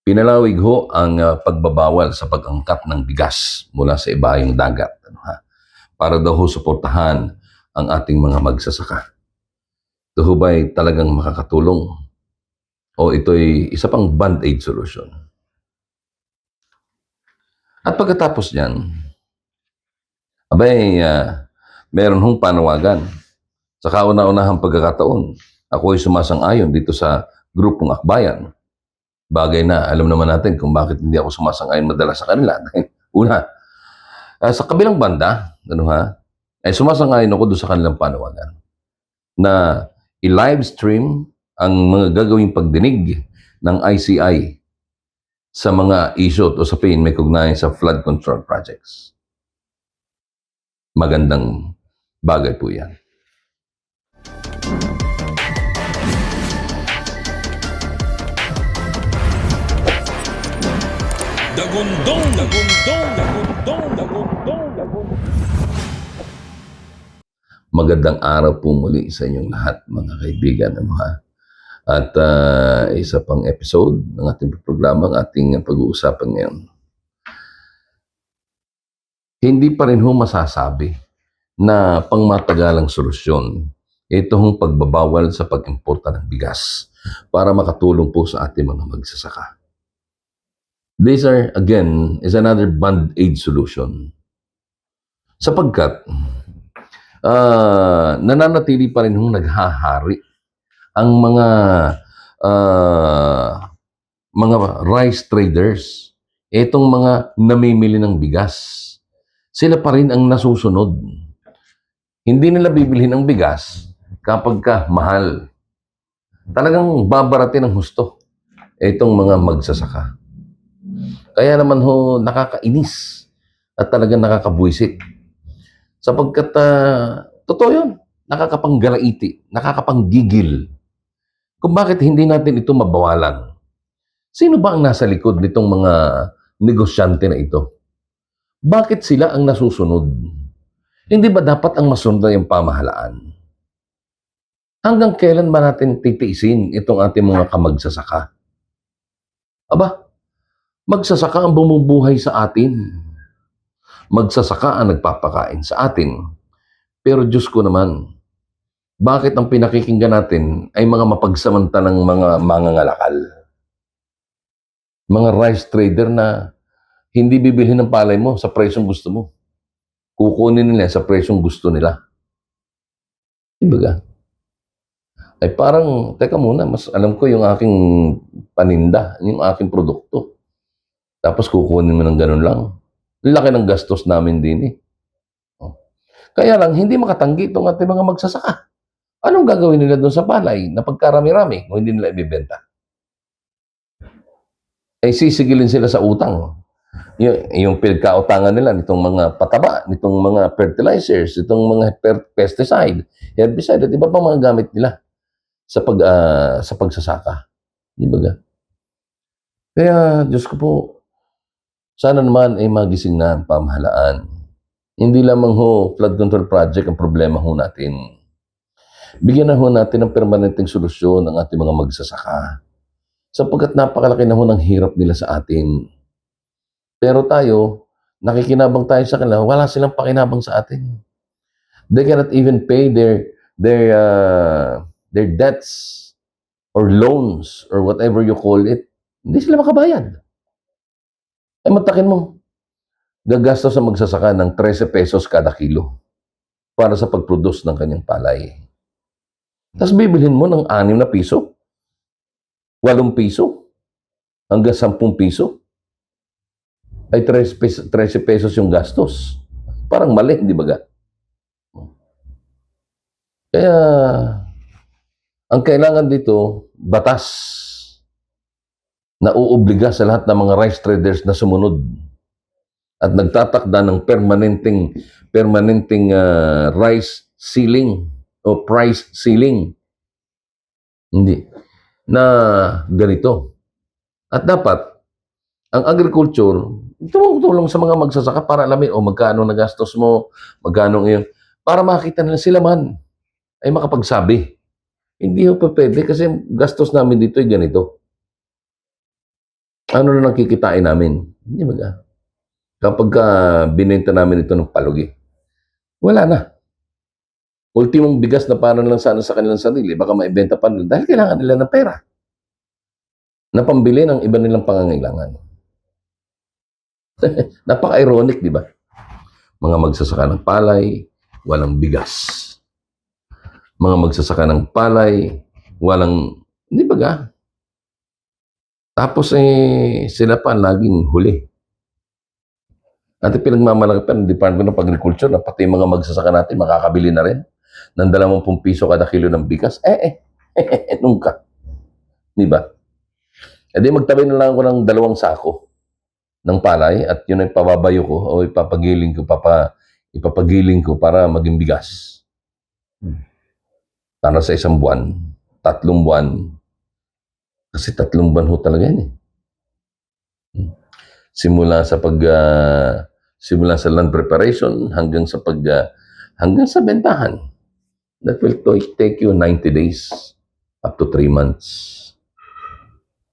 Pinalawig ho ang pagbabawal sa pag-angkat ng bigas mula sa ibayong dagat. Para daw ho suportahan ang ating mga magsasaka. Ito ho ba'y talagang makakatulong? O ito'y isa pang band-aid solution? At pagkatapos niyan, meron hong panawagan. Sa kauna-unahang pagkakataon, ako ay sumasang-ayon dito sa grupong akbayan. Bagay na alam naman natin kung bakit hindi ako sumasang-ayon madalas sa kanila. Una, sa kabilang banda, ay sumasang-ayon ako doon sa kanilang panawagan na i-live stream ang mga gagawing pagdinig ng ICI sa mga issue at usapin may kaugnayan sa flood control projects. Magandang bagay po yan. Dagundong. Magandang araw po muli sa inyong lahat, mga kaibigan. At isa pang episode ng ating programa, ang ating pag-uusapan ngayon. Hindi pa rin ho masasabi na pangmatagalang solusyon itong pagbabawal sa pag-importa ng bigas para makatulong po sa ating mga magsasaka. These are, again, is another band-aid solution. Sapagkat nananatili pa rin hong naghahari ang mga rice traders, itong mga namimili ng bigas. Sila pa rin ang nasusunod. Hindi nila bibilhin ang bigas kapag mahal. Talagang babaratin ng husto itong mga magsasaka. Kaya naman ho, nakakainis at talagang nakakabuisit. Sapagkat, totoo yun, nakakapanggalaiti, nakakapanggigil. Kung bakit hindi natin ito mabawalan? Sino ba ang nasa likod nitong mga negosyante na ito? Bakit sila ang nasusunod? Hindi ba dapat ang masunod yung pamahalaan? Hanggang kailan ba natin titiisin itong ating mga kamagsasaka? Aba, magsasaka ang bumubuhay sa atin. Magsasaka ang nagpapakain sa atin. Pero Diyos ko naman, bakit ang pinakikinggan natin ay mga mapagsamantalang mga mangangalakal? Mga rice trader na hindi bibilhin ng palay mo sa presyong gusto mo. Kukunin nila sa presyong gusto nila. Ibaga, ay parang, teka muna, mas alam ko yung aking paninda, yung aking produkto. Tapos kukunin mo ng ganun lang. Laki ng gastos namin din eh. Kaya lang, hindi makatanggi itong ating mga magsasaka. Anong gagawin nila doon sa palay na pagkarami-rami kung hindi nila ibibenta? Ay sisigilin sila sa utang. Yung pinagkautangan nila nitong mga pataba, nitong mga fertilizers, nitong mga pesticide, herbicide, at iba pang mga gamit nila sa pagsasaka. Di ba? Kaya, Diyos ko po, sana naman ay magising na ang pamahalaan. Hindi lamang ho flood control project ang problema ho natin. Bigyan na ho natin ng permanenteng solusyon ang ating mga magsasaka. Sapagkat napakalaki na ho ng hirap nila sa atin. Pero tayo, nakikinabang tayo sa kanila, wala silang pakinabang sa atin. They cannot even pay their debts or loans or whatever you call it. Hindi sila makabayad. Ay matakin mo, gagastos sa magsasaka ng 13 pesos kada kilo para sa pag-produce ng kanyang palay. Tapos bibilhin mo ng 6 na piso, 8 piso, hanggang 10 piso. Ay 13 pesos yung gastos. Parang mali, di ba? Kaya, ang kailangan dito, batas na uuobliga sa lahat ng mga rice traders na sumunod at nagtatakda ng permanenteng rice ceiling o price ceiling. Hindi. Na ganito. At dapat, ang agriculture, tumutulong sa mga magsasaka para alamin, magkano nagastos mo, magkano yun, para makita nila sila man ay makapagsabi. Hindi ho pa pwede kasi gastos namin dito ay ganito. Ano na nakikitain namin? Hindi ba? Kapag binenta namin ito ng palugi, wala na. Ultimong bigas na para lang sana sa kanilang sarili, baka maibenta pa nila dahil kailangan nila ng pera na pambili ng iba nilang pangangailangan. Napaka-ironic, di ba? Mga magsasaka ng palay, walang bigas. Mga magsasaka ng palay, walang, di ba? Tapos sila pa laging huli. At pinagmamalaki pa ng Department of Agriculture na pati mga magsasaka natin makakabili na rin ng 20 piso kada kilo ng bigas. Nungka. Di ba? E di magtabi na lang ako ng 2 sako ng palay at yun ay pababayo ko o ipapagiling ko para maging bigas. Para sa 1 buwan, 3 buwan. Kasi 3 buwan ho talaga yan eh. Simula sa land preparation hanggang sa bentahan. That will take you 90 days up to 3 months.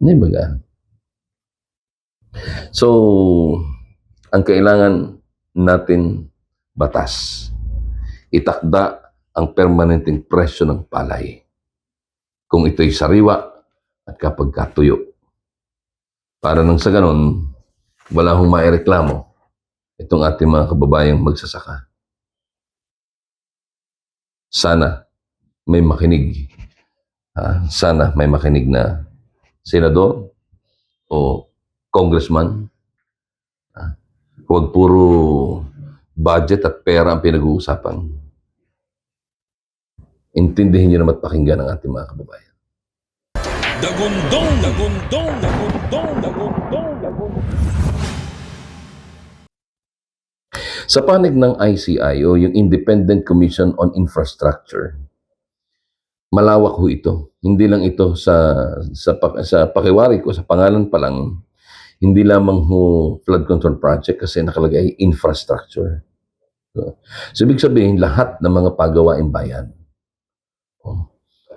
Hindi ba? So, ang kailangan natin batas. Itakda ang permanenteng presyo ng palay. Kung ito'y sariwa at kapag katuyo. Para nang sa ganon, wala hong maireklamo itong ating mga kababayang magsasaka. Sana may makinig. Sana may makinig na senador o congressman. Huwag puro budget at pera ang pinag-uusapan. Intindihin niyo naman at pakinggan ang ating mga kababayan. Dagundong, dagundong, dagundong, dagundong, dagundong. Sa panig ng ICI o yung Independent Commission on Infrastructure, malawak ho ito. Hindi lang ito sa pakiwari ko, sa pangalan pa lang, hindi lamang ho flood control project kasi nakalagay infrastructure. So ibig sabihin, lahat ng mga pagawaing bayan,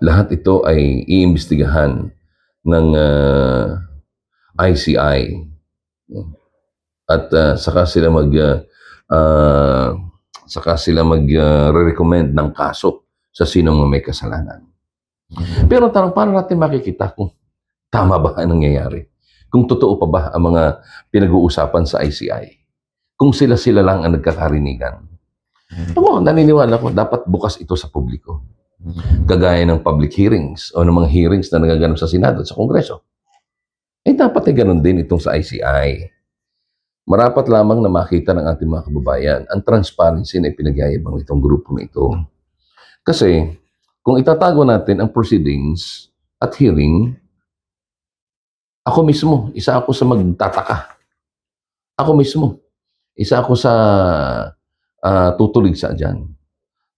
lahat ito ay iimbestigahan ng ICI at saka sila mag-recommend ng kaso sa sinong may kasalanan. Pero tanong, paano natin makikita kung tama ba ang nangyayari? Kung totoo pa ba ang mga pinag-uusapan sa ICI? Kung sila-sila lang ang nagkakarinigan? Ako, naniniwala ko, dapat bukas ito sa publiko. Kagaya ng public hearings o ng mga hearings na nagaganap sa Senado at sa Kongreso. Dapat ay ganun din itong sa ICI. Marapat lamang na makita ng ating mga kababayan ang transparency na ipinagyayabang itong grupo na ito. Kasi, kung itatago natin ang proceedings at hearing, ako mismo, isa ako sa magtataka. Ako mismo, isa ako sa tutulig sa dyan.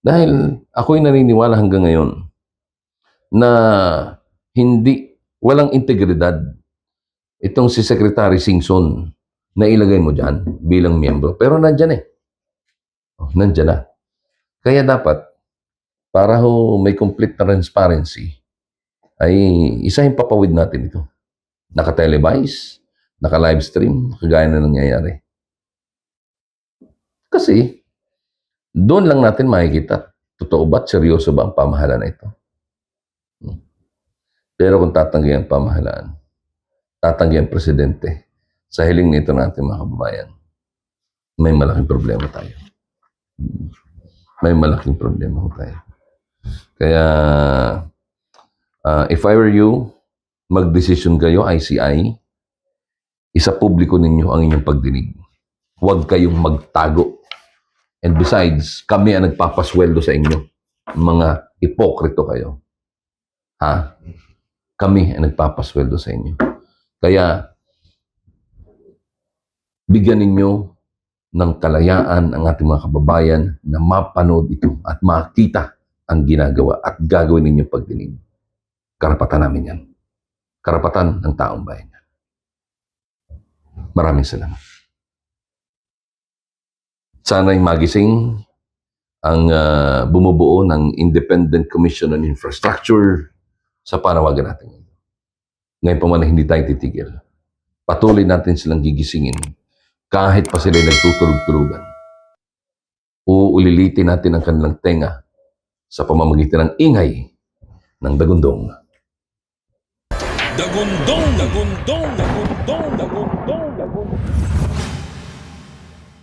Dahil ako'y naniniwala hanggang ngayon na walang integridad itong si Secretary Singson na ilagay mo dyan bilang miyembro. Pero nandyan nandyan na. Kaya dapat, para may complete transparency, ay isahin papawid natin ito. Naka-televise, naka-livestream, kagaya na nangyayari. Kasi, doon lang natin makikita, totoo ba at seryoso ba ang pamahalaan na ito? Pero kung tatanggi ang pamahalaan, tatanggi ang presidente, sa hiling nito natin mga kababayan, may malaking problema tayo. May malaking problema tayo. Kaya, if I were you, mag-decision kayo, ICI, isa publiko ninyo ang inyong pagdinig. Huwag kayong magtago. And besides, kami ang nagpapasweldo sa inyo. Mga ipokrito kayo. Kami ang nagpapasweldo sa inyo. Kaya, bigyan ninyo ng kalayaan ang ating mga kababayan na mapanood ito at makita ang ginagawa at gagawin ninyo pagdinig. Karapatan namin yan. Karapatan ng taong bayan. Maraming salamat. Sana'y magising ang bumubuo ng Independent Commission on Infrastructure sa panawagan natin. Ngayon pa man hindi tayo titigil. Patuloy natin silang gigisingin kahit pa sila nagtutulog-tulugan. Uulilitin natin ang kanilang tenga sa pamamagitan ng ingay ng dagundong. Dagundong, dagundong, dagundong, dagundong, dagundong.